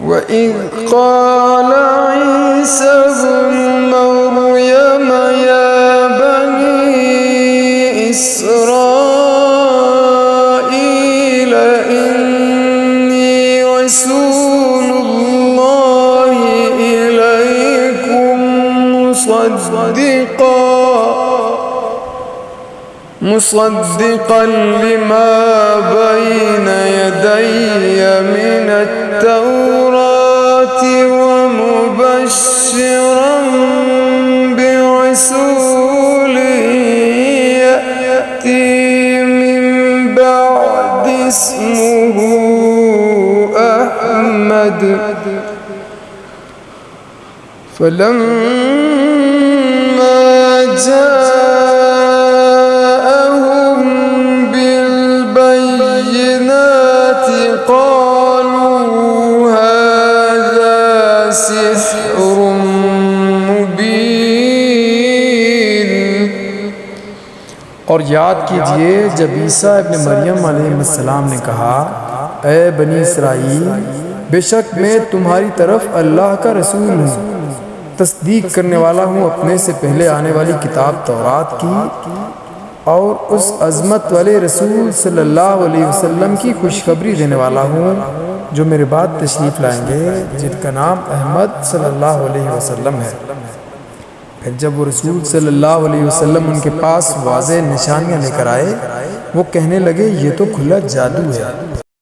وإذ قال عيسى ابن مريم يا بني إسرائيل إني رسول الله إليكم مصدقا لما بين يدي من التوراة ومبشرا برسول يأتي من بعد اسمه أحمد فلما جاءهم بالبينات قالوا هذا سحر مبين۔ اور یاد کیجئے جب عیسیٰ ابن مریم علیہ السلام نے کہا اے بنی اسرائیل بے شک میں تمہاری طرف اللہ کا رسول ہوں، تصدیق کرنے والا ہوں اپنے سے پہلے آنے والی کتاب تورات کی اور اس عظمت والے رسول صلی اللہ علیہ وسلم کی خوشخبری دینے والا ہوں جو میرے بعد تشریف لائیں گے جن کا نام احمد صلی اللہ علیہ وسلم ہے۔ پھر جب وہ رسول صلی اللہ علیہ وسلم ان کے پاس واضح نشانیاں لے کر آئے وہ کہنے لگے یہ تو کھلا جادو ہے۔